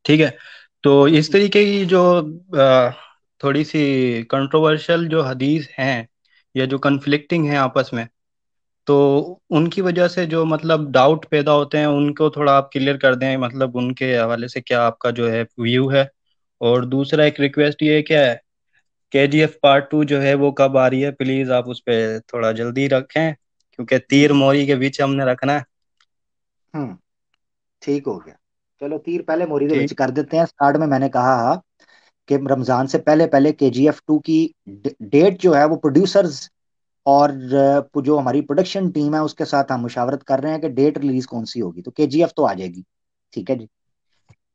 ٹھیک ہے، تو اس طریقے کی جو آ، تھوڑی سی کنٹروورشل جو حدیث ہیں یا جو کنفلکٹنگ ہیں آپس میں، تو ان کی وجہ سے جو مطلب ڈاؤٹ پیدا ہوتے ہیں ان کو تھوڑا آپ کلیئر کر دیں، مطلب ان کے حوالے سے کیا آپ کا جو ہے ویو ہے۔ اور دوسرا ایک ریکویسٹ یہ کیا ہے، KGF پارٹ 2 جو ہے وہ کب آ رہی ہے، پلیز آپ اس پہ تھوڑا جلدی رکھیں، کیونکہ جی تیر موری کے بیچ ہم نے رکھنا ہے۔ ہوں ٹھیک ہو گیا، چلو تیر پہلے موری دے ٹھیک، کر دیتے ہیں سٹارٹ میں نے کہا کہ رمضان سے پہلے پہلے KGF 2 کی ڈیٹ جو ہے وہ پروڈیوسرز اور جو ہماری پروڈکشن ٹیم ہے اس کے ساتھ ہم مشاورت کر رہے ہیں کہ ڈیٹ ریلیز کون سی ہوگی، تو KGF تو آ جائے گی، ٹھیک ہے جی،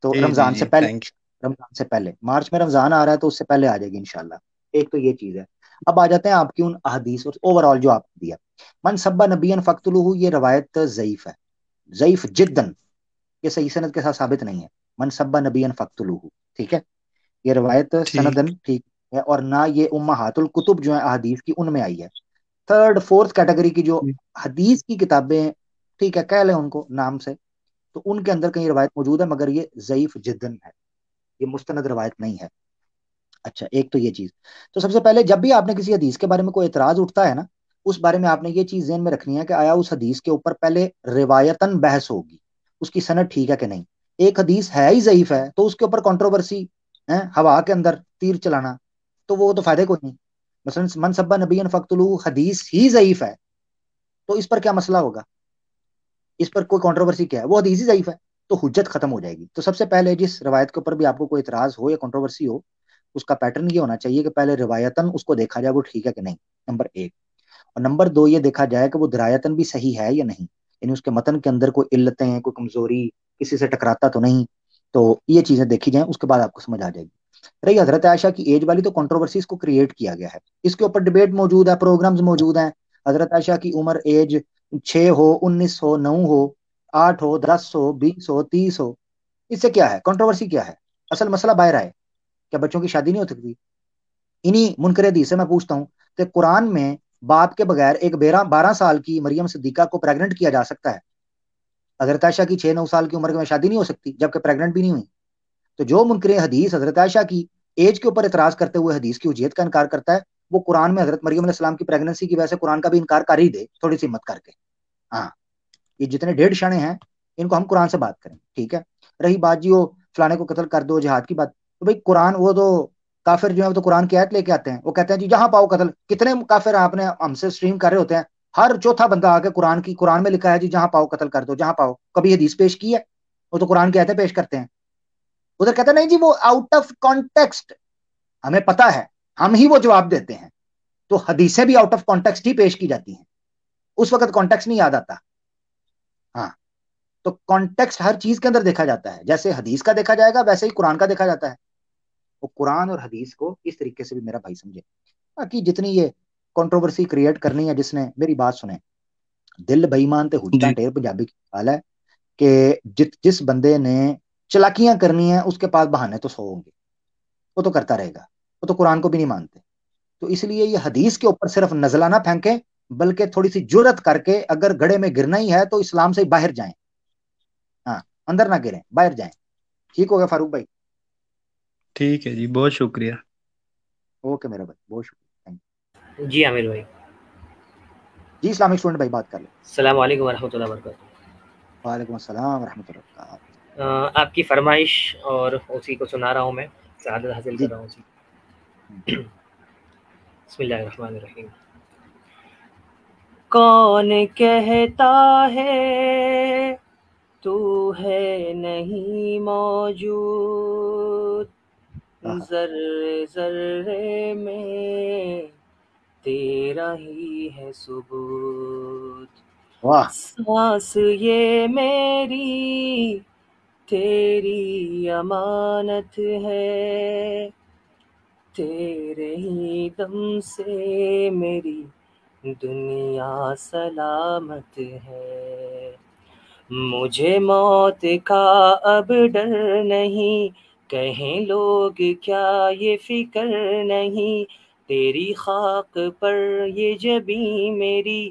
تو جی جی رمضان جی سے پہلے، تھینک رمضان سے پہلے مارچ میں رمضان آ رہا ہے تو اس سے پہلے آ جائے گی انشاءاللہ۔ ایک تو یہ چیز ہے۔ اب آ جاتے ہیں آپ کی ان احادیث اور اوور آل جو آپ نے دیا، من سبا نبیًا فقتلوہ، یہ روایت ضعیف ہے، ضعیف جدن، یہ صحیح سند کے ساتھ ثابت نہیں ہے، من سبا نبیًا فقتلوہ، ٹھیک ہے، یہ روایت ٹھیک سندن ٹھیک ہے، اور نہ یہ امہات الکتب جو ہیں احادیث کی ان میں آئی ہے۔ تھرڈ فورتھ کیٹیگری کی جو حدیث کی کتابیں ہیں، ٹھیک ہے، کہہ لیں ان کو نام سے، تو ان کے اندر کہیں روایت موجود ہے مگر یہ ضعیف جدن ہے، یہ مستند روایت نہیں ہے۔ اچھا ایک تو یہ چیز، تو سب سے پہلے جب بھی آپ نے کسی حدیث کے بارے میں کوئی اعتراض اٹھتا ہے نا، اس بارے میں آپ نے یہ چیز ذہن میں رکھنی ہے کہ آیا اس حدیث کے اوپر پہلے روایتاً بحث ہوگی، اس کی سند ٹھیک ہے کہ نہیں۔ ایک حدیث ہے ہی ضعیف ہے تو اس کے اوپر کنٹروورسی ہے، ہوا کے اندر تیر چلانا، تو وہ تو فائدے کو نہیں۔ مثلا من سبا نبی فقتلوہ حدیث ہی ضعیف ہے تو اس پر کیا مسئلہ ہوگا، اس پر کوئی کنٹروورسی کیا ہے، وہ حدیث ہی ضعیف ہے تو حجت ختم ہو جائے گی۔ تو سب سے پہلے جس روایت کے اوپر بھی آپ کو کوئی اعتراض ہو یا کنٹروورسی ہو، اس کا پیٹرن یہ ہونا چاہیے کہ پہلے روایتاً اس کو دیکھا جائے وہ ٹھیک ہے کہ نہیں، نمبر ایک، اور نمبر دو یہ دیکھا جائے کہ وہ درایتاً بھی صحیح ہے یا نہیں، یعنی اس کے متن کے اندر کوئی علتیں ہیں، کوئی کمزوری، کسی سے ٹکراتا تو نہیں، تو یہ چیزیں دیکھی جائیں، اس کے بعد آپ کو سمجھ آ جائے گی۔ رہی حضرت عائشہ کی ایج والی، تو کنٹروورسی اس کو کریٹ کیا گیا ہے، اس کے اوپر ڈبیٹ موجود ہے، پروگرامز موجود ہیں۔ حضرت عائشہ کی عمر ایج 6 ہو، 19 ہو، 9 ہو، 8 ہو، 10 ہو، 20 ہو، 30 ہو، اس سے کیا ہے، کنٹروورسی کیا ہے؟ اصل مسئلہ باہر آئے، کیا بچوں کی شادی نہیں ہو سکتی؟ انہی منکر حدیث سے میں پوچھتا ہوں کہ قرآن میں باپ کے بغیر ایک 12 سال کی مریم صدیقہ کو پریگنٹ کیا جا سکتا ہے، حضرت عائشہ کی 6-9 سال کی عمر میں شادی نہیں ہو سکتی جبکہ پریگنٹ بھی نہیں ہوئی؟ تو جو منکر حدیث حضرت عائشہ کی ایج کے اوپر اعتراض کرتے ہوئے حدیث کی حجیت کا انکار کرتا ہے، وہ قرآن میں حضرت مریم علیہ السلام کی پریگننسی کی وجہ سے قرآن کا بھی انکار کر ہی دے تھوڑی سی ہمت کر کے۔ ہاں یہ جتنے ڈیڑھ شانے ہیں ان کو ہم قرآن سے بات کریں، ٹھیک ہے۔ رہی بات جی وہ فلانے کو قتل کر دو جہاد کی بات، تو بھائی قرآن، وہ تو کافر جو ہے وہ تو قرآن کی آیت لے کے آتے ہیں، وہ کہتے ہیں جی جہاں پاؤ قتل، کتنے کافر آپ نے ہم سے اسٹریم کر رہے ہوتے ہیں، ہر چوتھا بندہ آ کے قرآن میں لکھا ہے جی جہاں پاؤ قتل کر دو، جہاں پاؤ، کبھی حدیث پیش کی ہے؟ وہ تو قرآن کی آیتیں پیش کرتے ہیں، ادھر کہتے ہیں نہیں جی وہ آؤٹ آف کانٹیکسٹ، ہمیں پتا ہے، ہم ہی وہ جواب دیتے ہیں، تو حدیثیں بھی آؤٹ آف کانٹیکسٹ ہی پیش کی جاتی ہیں، اس وقت کانٹیکسٹ نہیں یاد آتا۔ ہاں تو کانٹیکسٹ ہر چیز کے اندر دیکھا جاتا ہے، جیسے حدیث کا دیکھا جائے گا ویسے ہی قرآن کا دیکھا جاتا ہے، وہ قرآن اور حدیث کو اس طریقے سے بھی میرا بھائی سمجھے۔ باقی جتنی یہ کنٹروورسی کریٹ کرنی ہے، جس نے میری بات سنیں، دل بےایمان تے حجتاں جی ٹیر، پنجابی کی حال ہے کہ جس بندے نے چلاکیاں کرنی ہیں اس کے پاس بہانے تو 100 ہوں گے، وہ تو کرتا رہے گا، وہ تو قرآن کو بھی نہیں مانتے۔ تو اس لیے یہ حدیث کے اوپر صرف نزلہ نہ پھینکیں، بلکہ تھوڑی سی جرت کر کے اگر گڑھے میں گرنا ہی ہے تو اسلام سے باہر جائیں، ہاں اندر نہ گریں، باہر جائیں۔ ٹھیک ہو گیا فاروق بھائی؟ ٹھیک ہے جی، بہت شکریہ۔ اوکے میرا بھائی، بہت شکریہ، تھینک جی عامر بھائی، یو جی۔ اسلامک اسٹوڈنٹ بھائی بات کر لیں۔ السلام علیکم ورحمۃ اللہ وبرکاتہ۔ وعلیکم السلام ورحمۃ اللہ وبرکاتہ۔ آپ کی فرمائش اور اسی کو سنا رہا ہوں، میں سعادت حاصل جی کر رہا ہوں اسی۔ بسم اللہ الرحمن الرحیم۔ کون کہتا ہے تو ہے نہیں موجود، ذرے ذرے میں تیرا ہی ہے ثبوت، واہ، سانس یہ میری تیری امانت ہے، تیرے ہی دم سے میری دنیا سلامت ہے، مجھے موت کا اب ڈر نہیں، کہیں لوگ کیا یہ فکر نہیں، تیری خاک پر یہ جبیں میری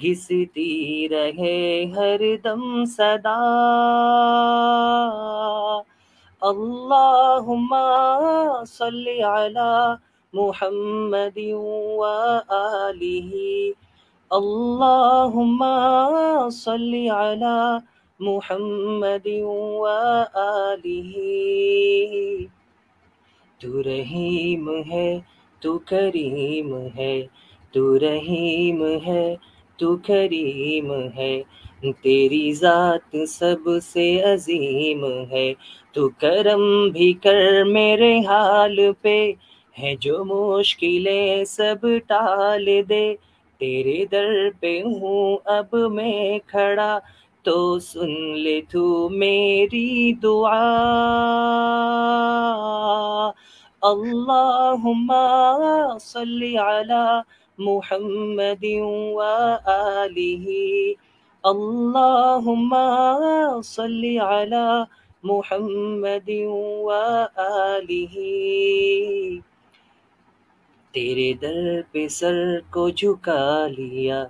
گھستی رہے ہر دم صدا، اللہم صلی علی محمد وآلہ اللہم صلی علی محمد وآلہ تو رحیم ہے تو کریم ہے تو رحیم ہے تو کریم ہے تیری ذات سب سے عظیم ہے تو کرم بھی کر میرے حال پہ ہے جو مشکلیں سب ٹال دے تیرے در پہ ہوں اب میں کھڑا تو سن لے تو میری دعا اللہم صلی علی محمد وآلہ اللہم صلی علی محمد وآلہ تیرے در پہ سر کو جھکا لیا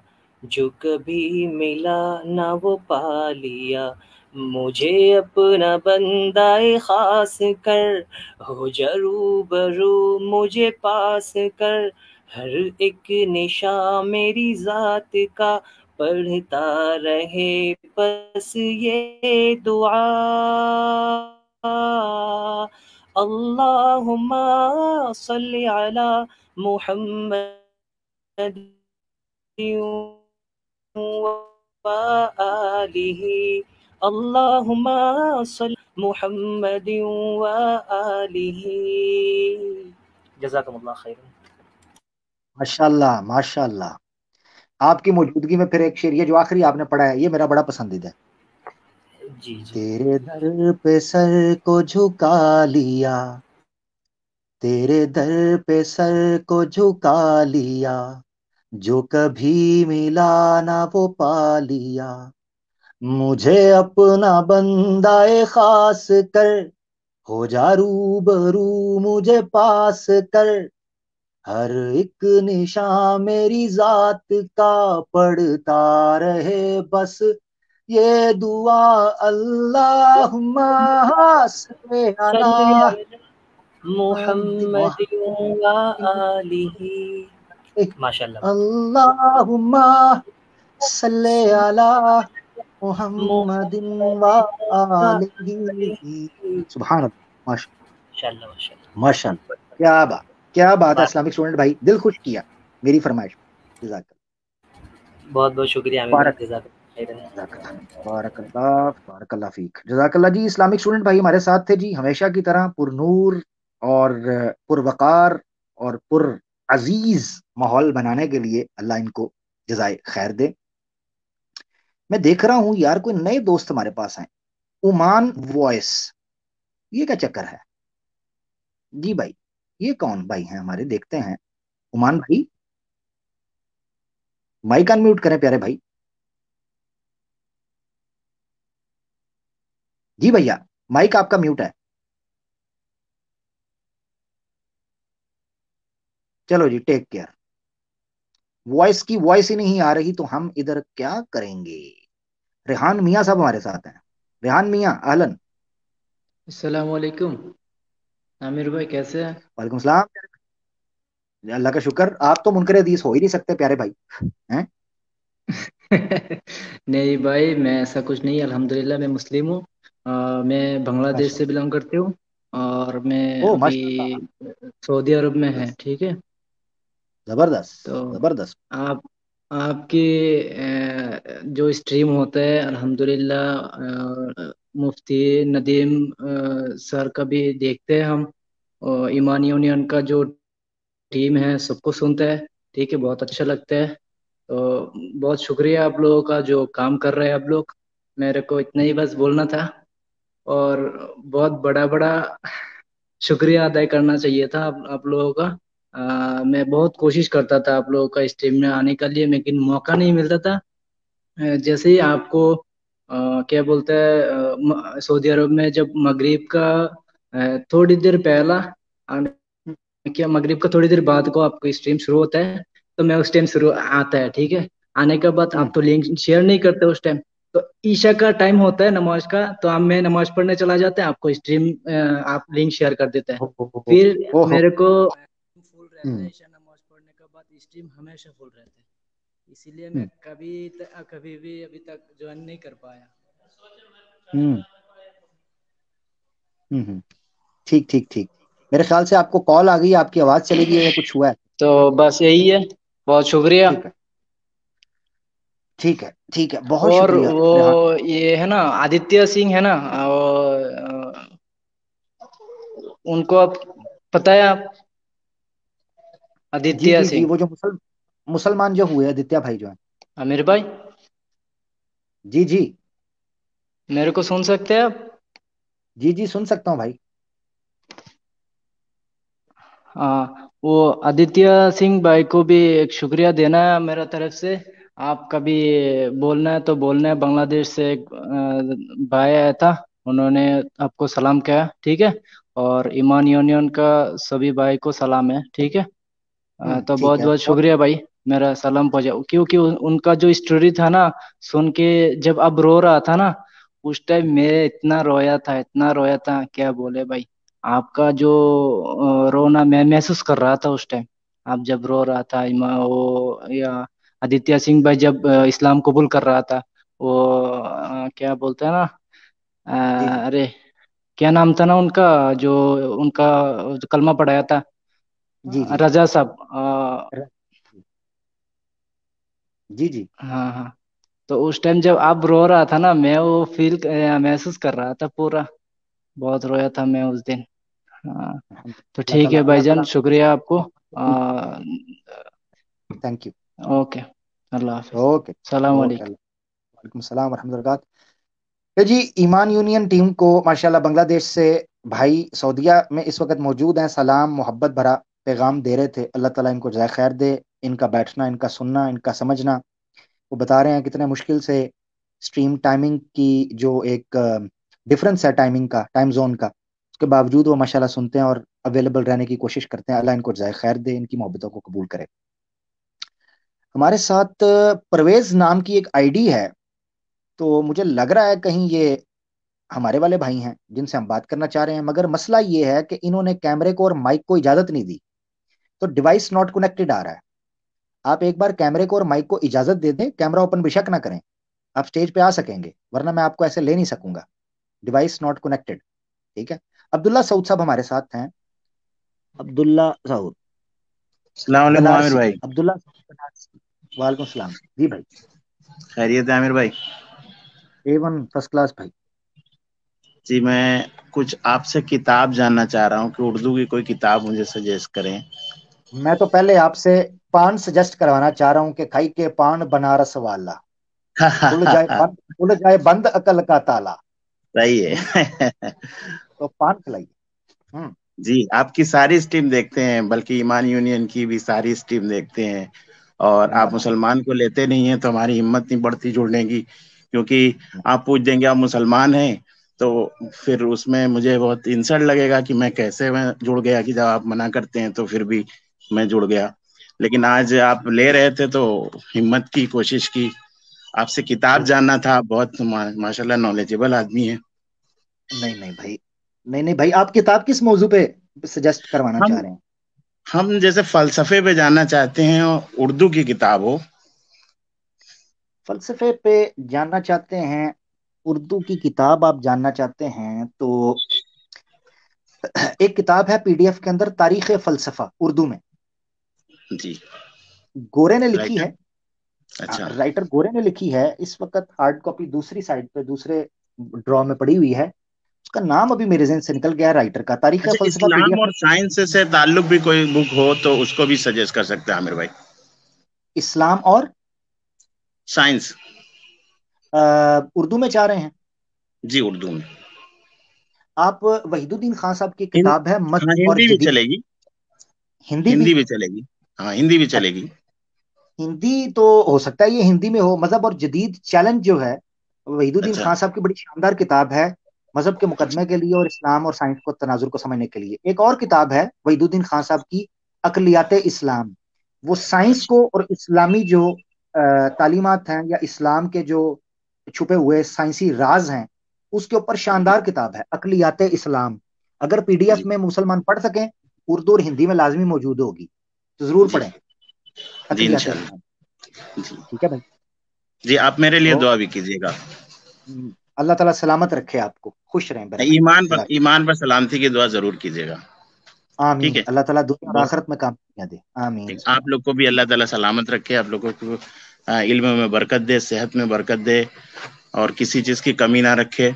جو کبھی ملا نہ وہ پا لیا مجھے اپنا بندہ خاص کر ہو جا روبرو مجھے پاس کر ہر ایک نشان میری ذات کا پڑھتا رہے بس یہ دعا اللہم صلی علی محمد وآلہ اللہم صلی محمد وآلہ جزاکم اللہ خیر ماشاءاللہ ماشاءاللہ. آپ کی موجودگی میں پھر ایک شعر یہ جو آخری آپ نے پڑھا ہے یہ میرا بڑا پسندیدہ ہے. جی تیرے در پہ سر کو جھکا لیا تیرے در پہ سر کو جھکا لیا جو کبھی ملا نہ وہ پا لیا مجھے اپنا بندہ خاص کر ہو جا روبرو مجھے پاس کر ہر ایک نشان میری ذات کا پڑھتا رہے بس یہ دعا اللہم صلی علی محمد وآلہ ماشاءاللہ اللہم صلی علی محمد وآلہ. سبحان اللہ ماشاءاللہ ماشاء اللہ. کیا بات ہے اسلامک اسٹوڈنٹ بھائی دل خوش کیا میری فرمائش. جزاک اللہ بہت بہت شکریہ بارک اللہ فیک. جزاک اللہ جی. اسلامک اسٹوڈنٹ بھائی ہمارے ساتھ تھے جی ہمیشہ کی طرح پر نور اور پر وقار اور پر عزیز ماحول بنانے کے لیے اللہ ان کو جزائے خیر دے. میں دیکھ رہا ہوں یار کوئی نئے دوست ہمارے پاس ہیں. عمان وائس یہ کیا چکر ہے جی بھائی یہ کون بھائی ہیں ہمارے دیکھتے ہیں. عمان بھائی مائک ان میوٹ کریں پیارے بھائی. جی بھیا مائک آپ کا میوٹ ہے. چلو جی ٹیک کیئر. وائس کی وائس ہی نہیں آ رہی تو ہم ادھر کیا کریں گے. ریحان میاں صاحب ہمارے ساتھ ہیں. ریحان میاں اہلن. السلام علیکم عامر بھائی کیسے ہیں. وعلیکم السلام. اللہ کا شکر. آپ تو منکر حدیث ہو ہی نہیں سکتے پیارے بھائی ہیں. نہیں بھائی میں ایسا کچھ نہیں الحمدللہ میں مسلم ہوں. میں بنگلہ دیش سے بلانگ کرتی ہوں اور میں ابھی سعودی عرب میں ہے. ٹھیک ہے زبردست تو زبردست. آپ کی جو اسٹریم ہوتا ہے الحمدللہ مفتی ندیم سر کا بھی دیکھتے ہیں ہم. اور ایمان یونین کا جو ٹیم ہے سب کو سنتا ہے. ٹھیک ہے بہت اچھا لگتا ہے. تو بہت شکریہ آپ لوگوں کا جو کام کر رہے ہیں آپ لوگ. میرے کو اتنا ہی بس بولنا تھا اور بہت بڑا شکریہ ادا کرنا چاہیے تھا آپ لوگوں کا. میں بہت کوشش کرتا تھا آپ لوگوں کا اسٹریم میں آنے کے لیے لیکن موقع نہیں ملتا تھا. جیسے ہی آپ کو کیا بولتا ہے سعودی عرب میں جب مغرب کا تھوڑی دیر پہلا کیا مغرب کا تھوڑی دیر بعد کو آپ کو اسٹریم شروع ہوتا ہے تو میں اس ٹائم شروع آتا ہے. ٹھیک ہے آنے کے بعد آپ تو لنک شیئر نہیں کرتے اس ٹائم तो ईशा का टाइम होता है नमाज का, तो हम मैं नमाज पढ़ने चला जाते हैं, आपको स्ट्रीम आप लिंक शेयर कर देते हैं। ओहो। फिर ओहो। मेरे को फुल रहता है, हम्म। ईशा नमाज पढ़ने के बाद स्ट्रीम हमेशा फुल रहता है, इसीलिए मैं हम्म। कभी भी अभी तक ज्वाइन नहीं कर पाया। हम्म। हम्म। ठीक ठीक ठीक। मेरे ख्याल से आपको कॉल आ गई, आपकी आवाज चली गई है या कुछ हुआ है? तो बस यही है, बहुत शुक्रिया। ठीक है। ठीक है। ठीक है, बहुत और शुक्रिया रेहान। वो ये है ना आदित्य सिंह है ना, और उनको आप पता है आप, जी आदित्य जी जी, सिंह, वो जो मुसलमान जो हुए आदित्य भाई जो है। आमिर भाई, जी जी। मेरे को सुन सकते हैं आप? जी जी, सुन सकता हूँ भाई। हाँ, वो आदित्य सिंह भाई को भी एक शुक्रिया देना है मेरा तरफ से। आप कभी बोलना है तो बोलना है, बांग्लादेश से एक भाई आया था, उन्होंने आपको सलाम किया, ठीक है। और ईमान यूनियन का सभी भाई को सलाम है, ठीक है। तो ठीक बहुत है। बहुत और शुक्रिया भाई, मेरा सलाम पहुंचाओ, क्योंकि उनका जो स्टोरी था ना, सुन के जब अब रो रहा था ना, उस टाइम मैं इतना रोया था, इतना रोया था, क्या बोले भाई। आपका जो रोना मैं महसूस कर रहा था उस टाइम, आप जब रो रहा था, वो या आदित्य सिंह भाई जब इस्लाम कबूल कर रहा था, वो क्या बोलते हैं ना, जी जी अरे क्या नाम था ना उनका, जो उनका जो कलमा पढ़ाया था, जी जी। रजा साहब, र- जी जी। हाँ हाँ। तो उस टाइम जब आप रो रहा था ना, मैं वो फील महसूस कर रहा था पूरा, बहुत रोया था मैं उस दिन। हाँ। तो अल्लाह ठीक ताला, है अल्लाह भाईजान, ताला। शुक्रिया आपको। Thank you. Allah Hafiz, okay. सलाम ओके। वालेकुम। वालेकुम सलाम वरहमतुल्लाह। तो जी, ईमान यूनियन टीम को माशाल्लाह बांग्लादेश से भाई सऊदीया में इस वक्त मौजूद हैं, सलाम मोहब्बत भरा पैगाम दे रहे थे। अल्लाह ताला इनको जज़ाए खैर दे। इनका बैठना, इनका सुनना, इनका समझना। वो बता रहे हैं कितने मुश्किल से स्ट्रीम टाइमिंग की जो एक डिफरेंस है, टाइमिंग का, टाइम जोन का, उसके बावजूद वो माशाल्लाह सुनते हैं और अवेलेबल रहने की कोशिश करते हैं। अल्लाह इनको जज़ाए खैर दे, इनकी मोहब्बतों को कबूल करे। हमारे साथ परवेज नाम की एक आईडी है, तो मुझे लग रहा है कहीं ये हमारे वाले भाई हैं जिनसे हम बात करना चाह रहे हैं, मगर मसला ये है कि इन्होंने कैमरे को और माइक को इजाजत नहीं दी, तो डिवाइस नॉट कनेक्टेड आ रहा है। आप एक बार कैमरे को और माइक को इजाजत दे दें, कैमरा ओपन बेशक ना करें, आप स्टेज पे आ सकेंगे, वरना मैं आपको ऐसे ले नहीं सकूंगा। Device not connected. ठीक है। अब्दुल्ला सऊद साहब हमारे साथ हैं। अब्दुल्ला सऊद अस्सलाम वालेकुम आमिर बनारसी, भाई। अब्दुल्ला सऊद बनारसी। वालेकुम सलाम जी भाई। खैरियत है आमिर भाई? A1 फर्स्ट क्लास भाई। जी, मैं कुछ आपसे किताब जानना चाह रहा हूँ कि उर्दू की कोई किताब मुझे सजेस्ट करें। मैं तो पहले आपसे पान सजेस्ट करवाना चाह रहा हूँ कि खाई के पान बनारस वाला, खुल जाए बंद अकल का ताला। सही हम्म, है। तो पान खिलाइए। हम्म। जी, आपकी सारी स्ट्रीम देखते हैं, बल्कि ईमान यूनियन की भी सारी स्ट्रीम देखते हैं। और आप माशाल्लाह। मुसलमान को लेते नहीं हैं तो हमारी हिम्मत नहीं बढ़ती जुड़ने की, क्योंकि आप पूछ देंगे आप मुसलमान हैं, तो फिर उसमें मुझे बहुत इंसल्ट लगेगा कि मैं जुड़ गया, कि जब आप मना करते हैं तो फिर भी मैं जुड़ गया। लेकिन आज आप ले रहे थे तो हिम्मत की कोशिश की। आपसे किताब जानना था, आप बहुत माशाल्लाह नॉलेजेबल आदमी हैं। नहीं नहीं भाई, नहीं नहीं भाई, आप किताब किस मौजू पे सजेस्ट करवाना हम चाह रहे हैं? हम जैसे फलसफे पे जानना चाहते हैं, और उर्दू की किताब हो। फलसफे पे जानना चाहते हैं, उर्दू की किताब आप जानना चाहते हैं, तो एक किताब है पीडीएफ के अंदर, तारीख फलसफा उर्दू में, जी। गोरे ने लिखी राइटर। है। अच्छा। राइटर गोरे ने लिखी है। इस वक्त हार्ड कॉपी दूसरी साइड पे, दूसरे ड्रॉ में पड़ी हुई है। उसका नाम अभी मेरे जहन से निकल गया, राइटर का। तारीख अच्छा, फलसफा इस्लाम पीडीएफ और में। साइंस से ताल्लुक भी कोई बुक हो तो उसको भी सजेस्ट कर सकते हैं आमिर भाई। इस्लाम और साइंस। उर्दू में चाह रहे हैं जी, उर्दू में। आप? वहीदुद्दीन खान साहब की हिंद किताब है मत हाँ, और हिंदी भी जदीद। चलेगी। हिंदी भी? हिंदी भी चलेगी। हाँ, हिंदी भी अच्छा, चलेगी। हिंदी तो हो सकता है ये हिंदी में हो। मजहब और जदीद चैलेंज जो है, वहीदुद्दीन अच्छा। खान साहब की बड़ी शानदार किताब है, मजहब के मुकदमे के लिए और इस्लाम और साइंस को तनाजुर को समझने के लिए। एक और किताब है वहीदुद्दीन खान साहब की, अकलियात इस्लाम। वो साइंस अच्छा। को और इस्लामी जो तालीमात हैं, या इस्लाम के जो छुपे हुए साइंसी राज हैं, उसके ऊपर शानदार किताब है अकलियात इस्लाम। अगर पीडीएफ जी में मुसलमान पढ़ सकें, उर्दू और हिंदी में लाजमी मौजूद होगी, तो जरूर जी पढ़ें जी अकलियात इंशाल्लाह। इस्लाम। जी ठीक है भाई। जी, आप मेरे लिए तो दुआ भी कीजिएगा। अल्लाह ताला सलामत रखे आपको, खुश रहें मेरे भाई। जज़ाक ईमान पर सलामती की दुआ जरूर कीजिएगा। ठीक आमीन। है। अल्लाह ताला दुनिया और बहुत आखिरत में कामयाबियां दे। आमीन ठीक। सुम्मा आप लोग को भी अल्लाह ताला सलामत रखे, आप लोगों को इल्म में बरकत दे, सेहत में बरकत दे, और किसी चीज की कमी ना रखे,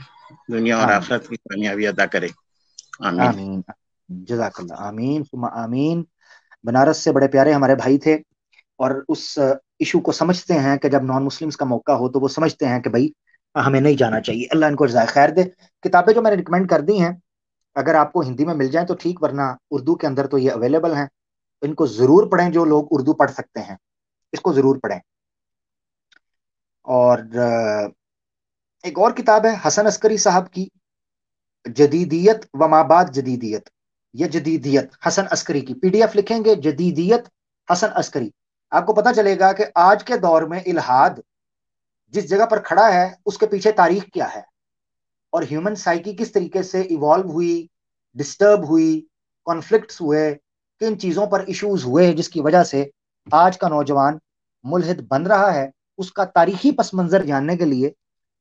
दुनिया और आमीन आखिरत की कामयाबी अदा करे। आमीन। आमीन। जज़ाकल्लाह। आमीन सुम्मा आमीन। बनारस से बड़े प्यारे हमारे भाई थे, और उस इशू को समझते हैं कि जब नॉन मुस्लिम्स का मौका हो तो वो समझते हैं कि भाई हमें नहीं जाना चाहिए। अल्लाह इनको जज़ाए खैर दे। किताबें जो मैंने रिकमेंड कर दी हैं, अगर आपको हिंदी में मिल जाए तो ठीक, वरना उर्दू के अंदर तो ये अवेलेबल हैं। इनको जरूर पढ़ें, जो लोग उर्दू पढ़ सकते हैं इसको जरूर पढ़ें। और एक और किताब है हसन अस्करी साहब की, जदीदियत व माबाद जदीदियत, या जदीदियत हसन अस्करी की। पीडीएफ लिखेंगे जदीदियत हसन अस्करी, आपको पता चलेगा कि आज के दौर में इल्हाद जिस जगह पर खड़ा है उसके पीछे तारीख क्या है, और ह्यूमन साइकी किस तरीके से इवॉल्व हुई, डिस्टर्ब हुई, कॉन्फ्लिक्ट्स हुए, किन चीजों पर इश्यूज हुए जिसकी वजह से आज का नौजवान मुल्हिद बन रहा है। उसका तारीखी पस मंजर जानने के लिए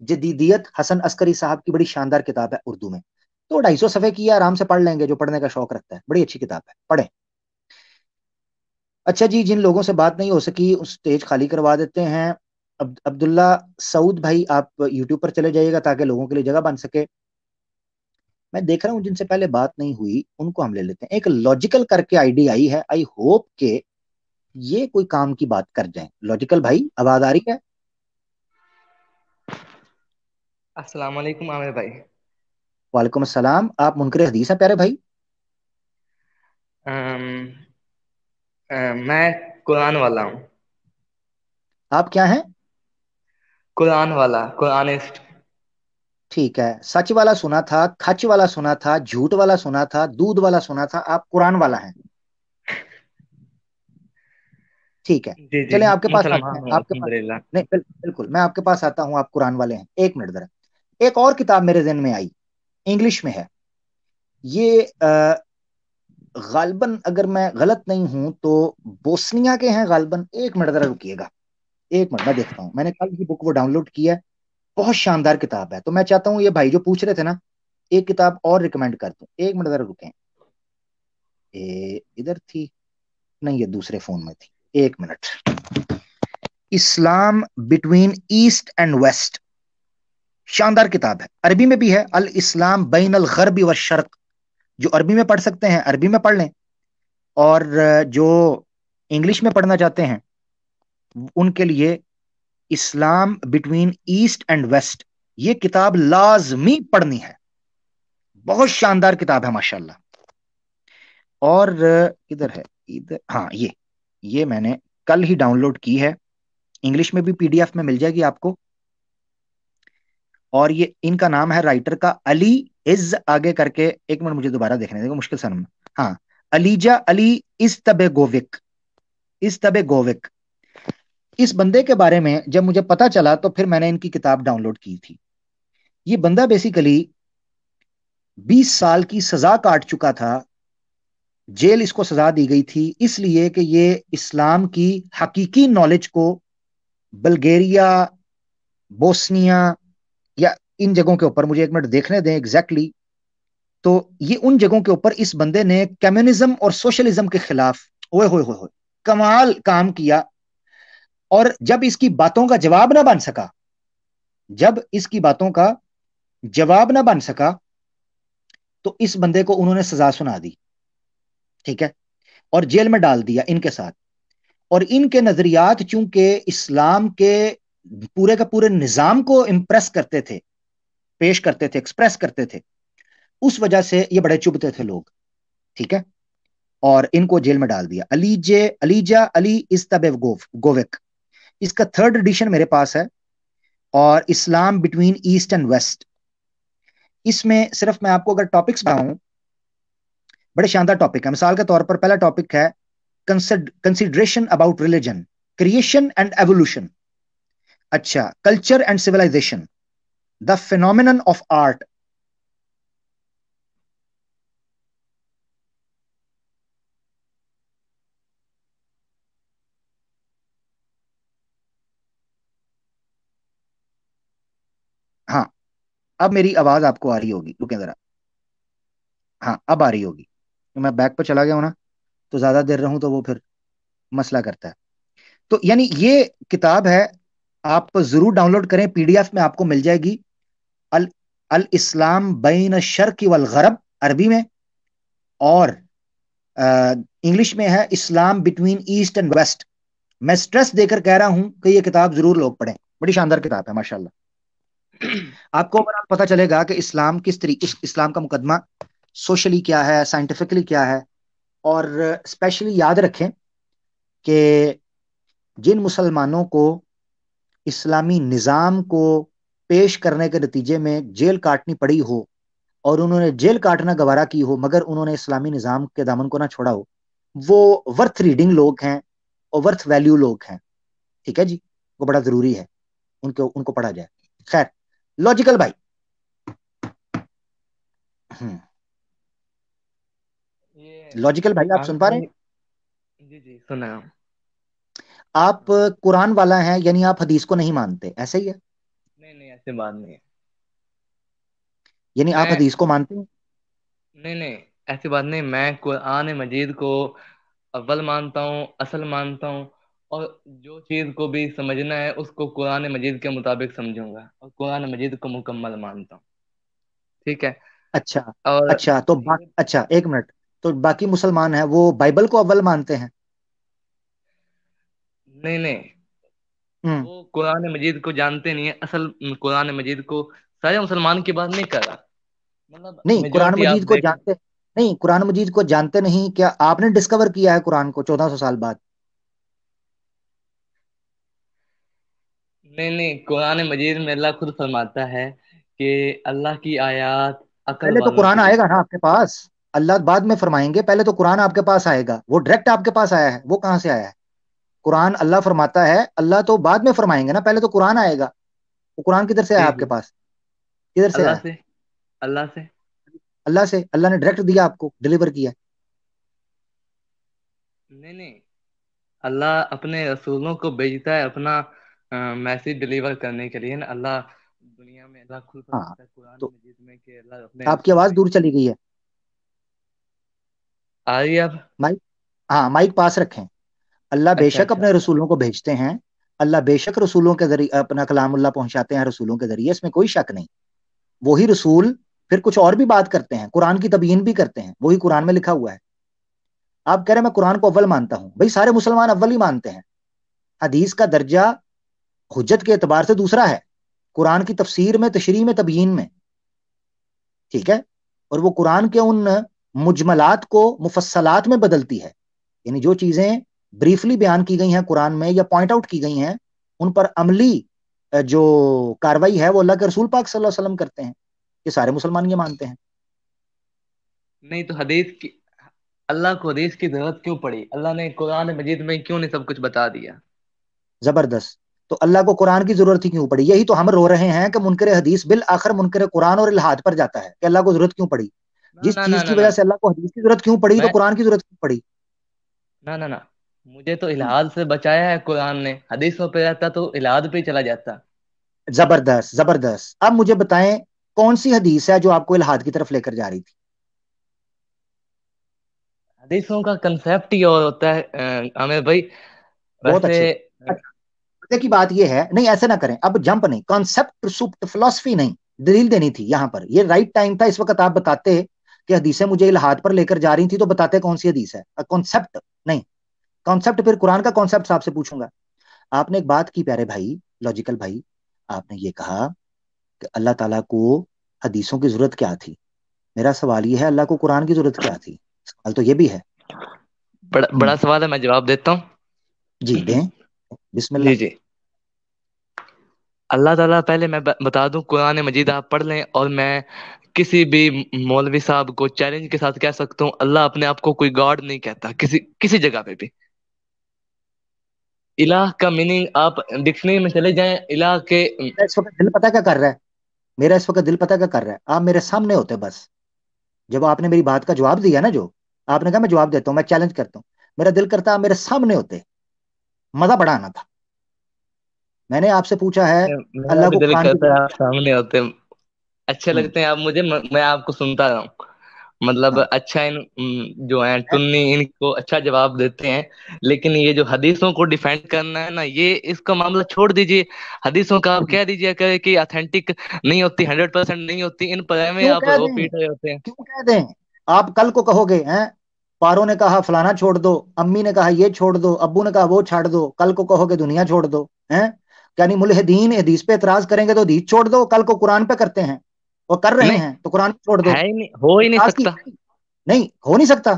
जदीदियत हसन अस्करी साहब की बड़ी शानदार किताब है उर्दू में। तो 250 सफ़े की है, आराम से पढ़ लेंगे जो पढ़ने का शौक रखता है, बड़ी अच्छी किताब है, पढ़ें। अच्छा जी, जिन लोगों से बात नहीं हो सकी उस स्टेज खाली करवा देते हैं। अब्दुल्ला सऊद भाई, आप यूट्यूब पर चले जाइएगा ताकि लोगों के लिए जगह बन सके। मैं देख रहा हूं जिनसे पहले बात नहीं हुई उनको हम ले लेते हैं। एक लॉजिकल करके आईडी आई है, आई होप के ये कोई काम की बात कर जाए। लॉजिकल भाई, आवाज आ रही है? अस्सलाम वालेकुम आमिर भाई। वालेकुम अस्सलाम। आप मुनकर हदीस हैं प्यारे भाई? अम, मैं कुरान वाला हूँ। आप क्या हैं? कुरान वाला, कुरानिस्ट। ठीक है, सच वाला सुना था, खच वाला सुना था, झूठ वाला सुना था, दूध वाला सुना था, आप कुरान वाला हैं। ठीक है, जी जी, चलें आपके पास आते हैं। मुसलमान हूँ आपके पास, अल्हम्दुलिल्लाह। नहीं बिल्कुल मैं आपके पास आता हूं, आप कुरान वाले हैं। एक मिनट जरा। एक और किताब मेरे ज़हन में आई, इंग्लिश में है ये। गालबन अगर मैं गलत नहीं हूं तो बोस्निया के हैं गालबन। एक मिनट जरा रुकिएगा, एक मिनट मैं देखता हूं। मैंने कल की बुक वो डाउनलोड की है, बहुत शानदार किताब है। तो मैं चाहता हूं ये भाई जो पूछ रहे थे ना, एक किताब और रिकमेंड कर दूं। एक मिनट जरा रुकें। इधर थी, नहीं ये दूसरे फोन में थी। एक minute. Islam between east and west, शानदार किताब है, अरबी में भी है। अल इस्लाम बैन अल गर्ब व शर्क, जो अरबी में पढ़ सकते हैं अरबी में पढ़ लें, और जो इंग्लिश में पढ़ना चाहते हैं उनके लिए इस्लाम बिटवीन ईस्ट एंड वेस्ट, ये किताब लाजमी पढ़नी है। बहुत शानदार किताब है माशाल्लाह। और इधर है, इधर हाँ, ये मैंने कल ही डाउनलोड की है, इंग्लिश में भी पीडीएफ में मिल जाएगी आपको। और ये इनका नाम है राइटर का अली इज आगे करके, एक मिनट मुझे दोबारा देखने देगा, मुश्किल सा नाम। हाँ, अलीजा अली इस्तबेगोविक, इस्तबेगोविक। इस बंदे के बारे में जब मुझे पता चला तो फिर मैंने इनकी किताब डाउनलोड की थी। ये बंदा बेसिकली 20 साल की सजा काट चुका था। जेल इसको सजा दी गई थी इसलिए कि ये इस्लाम की हकीकी नॉलेज को बल्गेरिया, बोस्निया या इन जगहों के ऊपर, मुझे एक मिनट देखने दें एग्जैक्टली तो ये उन जगहों के ऊपर इस बंदे ने कम्युनिज्म और सोशलिज्म के खिलाफ ओए होए होए होए कमाल काम किया। और जब इसकी बातों का जवाब ना बन सका, जब इसकी बातों का जवाब ना बन सका तो इस बंदे को उन्होंने सजा सुना दी, ठीक है, और जेल में डाल दिया इनके साथ। और इनके नजरियात चूंकि इस्लाम के पूरे का पूरे निजाम को इंप्रेस करते थे, पेश करते थे, एक्सप्रेस करते थे, उस वजह से ये बड़े चुभते थे लोग, ठीक है, और इनको जेल में डाल दिया। अलीजा अली इस्तबेगोविक, इसका 3rd एडिशन मेरे पास है, और इस्लाम बिटवीन ईस्ट एंड वेस्ट। इसमें सिर्फ मैं आपको अगर टॉपिक्स बताऊं, बड़े शानदार टॉपिक है। मिसाल के तौर पर पहला टॉपिक है consideration about religion, creation and evolution. अच्छा, culture and civilization, the phenomenon of art. हाँ, अब मेरी आवाज आपको आ रही होगी, रुकें जरा। हाँ, अब आ रही होगी। मैं बैक पर चला गया हूं ना, तो ज्यादा देर रहूं तो वो फिर मसला करता है। तो यानी ये किताब है, आप जरूर डाउनलोड करें, पीडीएफ में आपको मिल जाएगी। अल अल इस्लाम बैन शर्क वल गरब, अरबी में, और इंग्लिश में है इस्लाम बिटवीन ईस्ट एंड वेस्ट। मैं स्ट्रेस देकर कह रहा हूं कि ये किताब जरूर लोग पढ़ें, बड़ी शानदार किताब है माशाल्लाह। आपको ओवरऑल पता चलेगा कि इस्लाम किस तरीके, इस्लाम का मुकदमा सोशली क्या है, साइंटिफिकली क्या है। और स्पेशली याद रखें कि जिन मुसलमानों को इस्लामी निज़ाम को पेश करने के नतीजे में जेल काटनी पड़ी हो, और उन्होंने जेल काटना गवारा की हो, मगर उन्होंने इस्लामी निज़ाम के दामन को ना छोड़ा हो, वो वर्थ रीडिंग लोग हैं और वर्थ वैल्यू लोग हैं। ठीक है जी, वो बड़ा जरूरी है उनको उनको पढ़ा जाए। खैर, लॉजिकल भाई, ये लॉजिकल भाई, आप आमिर सुन पा रहे भाई, हैं? जी जी सुना है। आप कुरान वाला हैं, यानी आप हदीस को नहीं मानते, ऐसा ही है? नहीं नहीं, ऐसी बात नहीं है। यानी आप मैं हदीस को मानते हैं? नहीं नहीं, ऐसी बात नहीं। मैं कुरान मजीद को अव्वल मानता हूँ, असल मानता हूँ। और जो चीज़ को भी समझना है उसको कुरान मजीद के मुताबिक समझूंगा, और कुरान मजीद को मुकम्मल मानता हूँ। ठीक है। अच्छा। और अच्छा, तो ये अच्छा, एक मिनट। तो बाकी मुसलमान हैं, वो बाइबल को अव्वल मानते हैं? नहीं नहीं, हम्म। वो कुरान मजीद को जानते नहीं है। असल कुरान मजीद को सारे मुसलमान की बात नहीं कर रहा, मतलब नहीं, कुरान मेजोरिटी आप मजीद को देख। जानते, नहीं, कुरान मजीद को जानते नहीं, क्या आपने डिस्कवर किया है कुरान को 1400 साल बाद? नहीं नहीं, कुरान मजीद में अल्लाह खुद फरमाता है कि अल्लाह की आयत अकल पहले तो वालों के कुरान लिए। आएगा ना आपके पास, अल्लाह बाद में फरमाएंगे, पहले तो कुरान आपके पास आएगा। वो डायरेक्ट आपके पास आया है, वो कहाँ से आया है? कुरान अल्लाह फरमाता है, अल्लाह तो बाद में फरमाएंगे ना, पहले तो कुरान आएगा। वो कुरान किधर से आया जी आपके जी, पास? किधर से अल्लाह आया? से, अल्लाह से। अल्लाह से, अल्लाह ने डायरेक्ट दिया आपको, डिलीवर किया? नहीं नहीं, अल्लाह अपने रसूलों को भेजता है अपना मैसेज डिलीवर करने के लिए ना। अल्लाह दुनिया में, अल्लाह खुद हाँ, फरमाता है कुरान तो मजीद में कि अल्लाह अपने आपकी रसूल आवाज भेज। दूर चली गई है। आ रही है अब? माइक, हाँ, माइक पास रखें। अल्लाह अच्छा बेशक अच्छा। अपने रसूलों को भेजते हैं, अल्लाह बेशक रसूलों के जरिए अपना कलामुल्लाह पहुंचाते हैं रसूलों के जरिए, इसमें कोई शक नहीं। वही रसूल फिर कुछ और भी बात करते हैं, कुरान की तबयीन भी करते हैं, वही कुरान में लिखा हुआ है। आप कह रहे हैं मैं कुरान को अव्वल मानता हूं, भाई सारे मुसलमान अव्वल ही मानते हैं। हदीस का दर्जा हुज्जत के एतबार से दूसरा है, कुरान की तफसीर में, तशरीह में, तबयीन में। ठीक है, और वो कुरान के उन मुजमलात को मुफस्सलात में बदलती है, यानी जो चीजें ब्रीफली बयान की गई हैं कुरान में या पॉइंट आउट की गई हैं, उन पर अमली जो कार्रवाई है वो अल्लाह के रसूल पाक सल्लल्लाहु अलैहि वसल्लम करते हैं। ये सारे मुसलमान ये मानते हैं। नहीं तो हदीस की, अल्लाह को हदीस की जरूरत क्यों पड़ी? अल्लाह ने कुरान मजीद में क्यों नहीं सब कुछ बता दिया? जबरदस्त। तो अल्लाह को कुरान की जरूरत ही क्यों पड़ी? यही तो हम रो रहे हैं कि मुनकर हदीस बिल आखिर मुनकर कुरान और इल्हाद पर जाता है कि अल्लाह को जरूरत क्यों पड़ी। ना जिस ना ना चीज ना की ना, वजह से अल्लाह को हदीस की जरूरत क्यों पड़ी, तो मैं कुरान की जरूरत क्यों पड़ी? ना ना ना, मुझे तो हम्म, इलाहाद से बचाया है कुरान ने। हदीसों पे रहता तो इलाहाद पे ही चला जाता। जबरदस्त जबरदस्त। अब मुझे बताएं, कौन सी हदीस है जो आपको इल्हाद की तरफ लेकर जा रही थी? हदीसों का कंसेप्ट ही और होता है आमिर भाई। बहुत वैसे अच्छे। अच्छा, मजे की बात यह है, नहीं ऐसे ना करें, अब जंप नहीं, कॉन्सेप्ट सुप्ट फिलोसफी नहीं, दलील देनी थी यहां पर। ये राइट टाइम था, इस वक्त आप बताते कि हदीसें मुझे इल्हाद पर लेकर जा रही थी, तो बताते कौन सी हदीस है, कॉन्सेप्ट नहीं। कॉन्सेप्ट फिर कुरान का कॉन्सेप्ट आपसे पूछूंगा। आपने एक बात की प्यारे भाई, लॉजिकल भाई, आपने ये कहा कि अल्लाह ताला को हदीसों की जरूरत क्या थी। मेरा सवाल ये है, अल्लाह को कुरान की जरूरत क्या थी? सवाल तो ये भी है। बड़ा हम्म, बड़ा सवाल है, मैं जवाब देता हूँ। जी दें, जी बिस्मिल्लाह। जी। अल्लाह ताला, पहले मैं बता दूं, कुरान मजीद आप पढ़ लें और मैं किसी भी मौलवी साहब को चैलेंज के साथ कह सकता हूँ, अल्लाह अपने आप को कोई गॉड नहीं कहता किसी किसी जगह पे भी। इलाह का मीनिंग आप डिक्शनरी में चले जाएं, इलाह के मेरा इस वक्त दिल पता क्या कर रहा है, मेरा इस वक्त दिल पता क्या कर रहा है, आप मेरे सामने होते बस, जब आपने मेरी बात का जवाब दिया ना, जो आपने कहा मैं जवाब देता हूँ, मैं चैलेंज करता हूँ, मेरा दिल करता आप मेरे सामने होते, मजा बड़ा आना था। मैंने आपसे पूछा है मेरा अल्लाह भी को दिल कुरान की करता जरूरत है आप क्या सामने होते, अच्छे है? लगते हैं आप मुझे, मैं आपको सुनता रहा हूँ। मतलब हाँ अच्छा जो है टुन्नी इनको अच्छा जवाब देते हैं, लेकिन ये जो हदीसों को डिफेंड करना है ना, ये इसका मामला छोड़ दीजिए। हदीसों का आप हैं? कह दीजिए कि ऑथेंटिक नहीं होती, 100% नहीं होती, इन पर में क्यों आप कह रो दें, पीट रहे होते हैं। क्यों कह दें? आप कल को कहोगे हैं पारो ने कहा फलाना छोड़ दो, अम्मी ने कहा ये छोड़ दो, अब्बू ने कहा वो छाड़ दो, कल को कहोगे दुनिया छोड़ दो हैं। यानी मुल्हिदीन हदीस पे एतराज करेंगे तो हदीस छोड़ दो, कल को कुरान पे करते हैं और कर रहे नहीं, हैं तो कुरान छोड़ दो। है ही नहीं, हो ही नहीं एतराज की सकता, नहीं, हो नहीं सकता।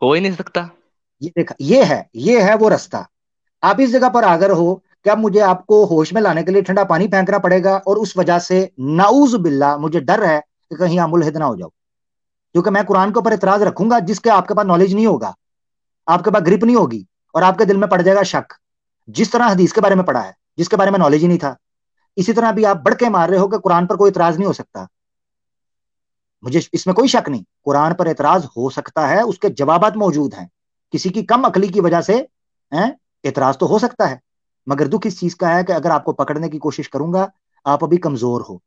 हो ही नहीं सकता। ये देखा, ये है वो रास्ता। आप इस जगह पर अगर हो कि अब मुझे आपको होश में लाने के लिए ठंडा पानी फेंकना पड़ेगा, और उस वजह से नाउज बिल्ला मुझे डर है कि कहीं आप मुल्हिद ना हो जाओ, क्योंकि मैं कुरान के ऊपर इतराज रखूंगा जिसके आपके पास नॉलेज नहीं होगा, आपके पास ग्रिप नहीं होगी, और आपके दिल में पड़ जाएगा शक, जिस तरह हदीस के बारे में पढ़ा है जिसके बारे में नॉलेज ही नहीं था। इसी तरह भी आप बढ़ के मार रहे हो कि कुरान पर कोई इतराज नहीं हो सकता। मुझे इसमें कोई शक नहीं, कुरान पर एतराज हो सकता है, उसके जवाबात मौजूद हैं, किसी की कम अकली की वजह से हैं एतराज तो हो सकता है। मगर दुख इस चीज का है कि अगर आपको पकड़ने की कोशिश करूंगा, आप अभी कमजोर हो,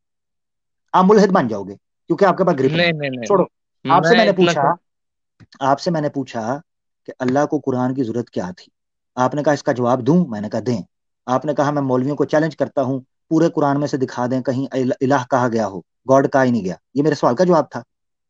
आप मुल्हिद बन जाओगे क्योंकि आपके पास ग्रिप नहीं। नहीं नहीं नहीं, छोड़ो। आपसे मैं मैंने इतना पूछा आपसे मैंने पूछा कि अल्लाह को कुरान की जरूरत क्या थी, आपने कहा इसका जवाब दूं, मैंने कहा दें। आपने कहा मैं मौलवियों को चैलेंज करता हूं, पूरे कुरान में से दिखा दें कहीं इलाह कहा गया हो, गॉड कहा ही नहीं गया। ये मेरे सवाल का जवाब था,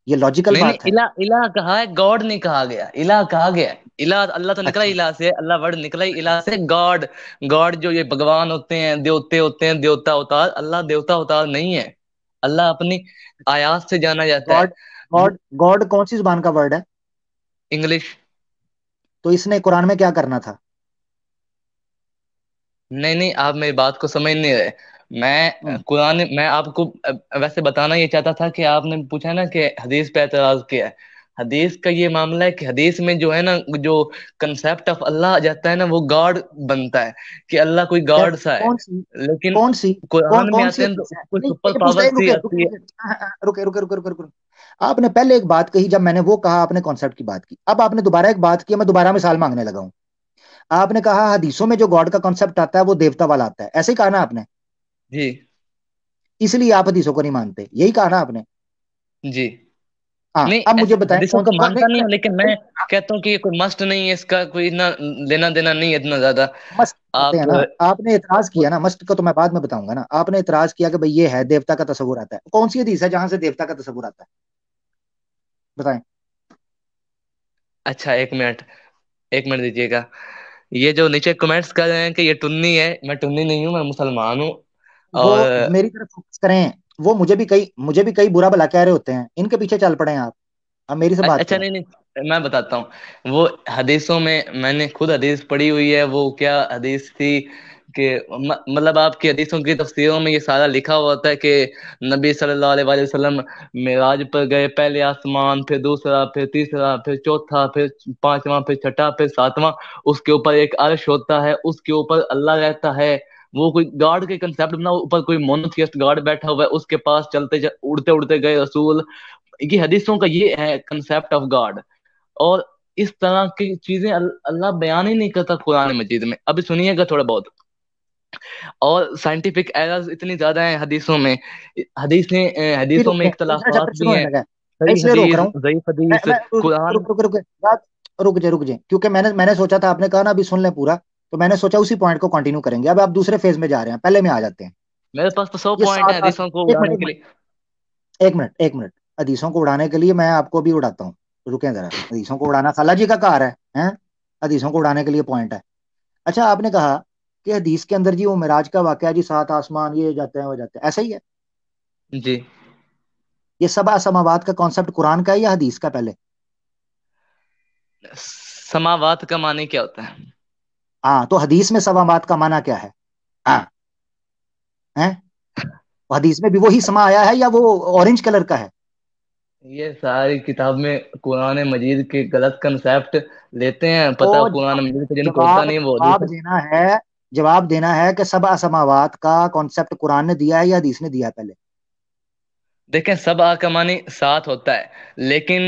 ये लॉजिकल नहीं नहीं, बात है। इला इला कहा है, गॉड नहीं कहा गया, इला कहा गया है। इला, अल्लाह तो निकला अच्छा इला से, अल्लाह वर्ड निकला ही अच्छा इला से। गॉड, गॉड जो ये भगवान होते हैं, देवते होते हैं, देवता अवतार, अल्लाह देवता अवतार नहीं है। अल्लाह अपनी आयात से जाना जाता है। गॉड गॉड गॉड कौन सी जुबान का वर्ड है? इंग्लिश। तो इसने कुरान में क्या करना था? नहीं नहीं, आप मेरी बात को समझ नहीं रहे। मैं हम्म, कुरान, मैं आपको वैसे बताना ये चाहता था कि आपने पूछा ना कि हदीस पे एतराज किया है। हदीस का ये मामला है कि हदीस में जो है ना, जो कंसेप्ट ऑफ अल्लाह आ जाता है ना, वो गॉड बनता है कि अल्लाह कोई गॉड सा है। कौन सी लेकिन कौन सी कुरान में कौन सी आते हैं तो हदीस है? कोई नहीं सुपर ये पूछता पावर है, सी रुके रुके आती है। रुके हाँ, हाँ, रुके रुके रुके रुके रुके। आपने पहले एक बात कही, जब मैंने वो कहा आपने कॉन्सेप्ट की बात की, अब आपने दोबारा एक बात की, मैं दोबारा मिसाल मांगने लगा हूं। आपने कहा हदीसों में जो गॉड का कॉन्सेप्ट आता है वो देवता वाला आता है, ऐसे ही कहा ना आपने? जी इसलिए आप हदीसों को नहीं मानते, यही कहा ना आपने? जी। हाँ नहीं, अब मुझे ऐसे बताएं हदीसों कौन को सी मानता नहीं नहीं, हूँ, लेकिन मैं कहता हूँ कि ये कोई मस्ट नहीं है, इसका कोई इतना लेना देना नहीं है इतना ज्यादा। मस्त कहते आप हैं ना, आपने इतराज किया ना, मस्त का तो मैं बाद में बताऊंगा ना, आपने इतराज किया कि भाई ये है देवता का तस्वुर आता है, कौन सी हदीस है जहां से देवता का तस्वुर आता है, बताएं। अच्छा, एक मिनट, एक मिनट दीजिएगा। ये जो नीचे कमेंट्स कर रहे हैं कि ये टुन्नी है, मैं टुन्नी नहीं हूँ, मैं मुसलमान हूँ। वो और मेरी तरफ फोकस करें, वो मुझे भी कई बुरा भला कह रहे होते हैं, इनके पीछे चल पड़े आप। अब मेरी से बात अच्छा, करें। नहीं नहीं, मैं बताता हूँ। वो हदीसों में मैंने खुद हदीस पढ़ी हुई है। वो क्या हदीस थी कि मतलब आपकी हदीसों की तफसीरों में ये सारा लिखा हुआ होता है कि नबी सल्लल्लाहु अलैहि वसल्लम मेराज पर गए, पहले आसमान, फिर दूसरा, फिर तीसरा, फिर चौथा, फिर पांचवा, फिर छठा, फिर सातवां। उसके ऊपर एक अर्श होता है, उसके ऊपर अल्लाह रहता है। वो कोई गॉड के कंसेप्ट में ना, ऊपर कोई मोनोथियस्ट गॉड बैठा हुआ है, उसके पास उड़ते उड़ते गए रसूल। ये हदीसों का ये है कंसेप्ट ऑफ गॉड। और इस तरह की चीजें अल्लाह बयान ही नहीं करता कुरान मजीद में। अभी सुनिएगा थोड़ा बहुत। और साइंटिफिक एरर्स इतनी ज्यादा हैं हदीसों में। भी हदीसों रुक में जाए, दूसरा इख्तलाफात चैप्टर शुरू भी होने हैं। लगा है, मैं सही इसलिए रोक हदीस, रहा हूँ। ज़ईफ मैं हदीस, मैं कुरान। रुक जाए क्योंकि मैंने सोचा था, आपने कहा ना अभी सुन लें पूरा, तो मैंने सोचा उसी पॉइंट को कंटिन्यू करेंगे। अब आप दूसरे फेज में जा रहे हैं, पहले में आ जाते हैं। मेरे पास तो 100 ये पॉइंट है सात हदीसों को एक मिनट उड़ाने एक के मिनट लिए। एक मिनट हदीसों को उड़ाने के लिए मैं आपको भी उड़ाता हूँ। रुकें जरा, हदीसों को उड़ाना खाला जी का कार है? हदीसों को उड़ाने के लिए पॉइंट है। अच्छा आपने कहा कि हदीस के अंदर जी वो मिराज का वाकया जी, सात आसमान ये जाते हैं वो जाते हैं, ऐसा ही है? जी। ये सबा समावात का कॉन्सेप्ट कुरान का है या हदीस का पहले? समावात का माने क्या होता है? हाँ तो हदीस में समावात का माना क्या है? हाँ है, हदीस में भी वही समा आया है या वो ऑरेंज कलर का है? یہ ساری کتاب میں قرآن مجید کے غلط کنسیپٹ لیتے ہیں، تو پتہ قرآن مجید سے جن کو ہوتا جواب نہیں وہ جواب حدیث۔ دینا ہے، جواب دینا ہے کہ سبع سماوات کا کانسیپٹ قرآن نے دیا ہے یا حدیث نے دیا ہے پہلے؟ دیکھیں سب کا معنی ساتھ ہوتا ہے، لیکن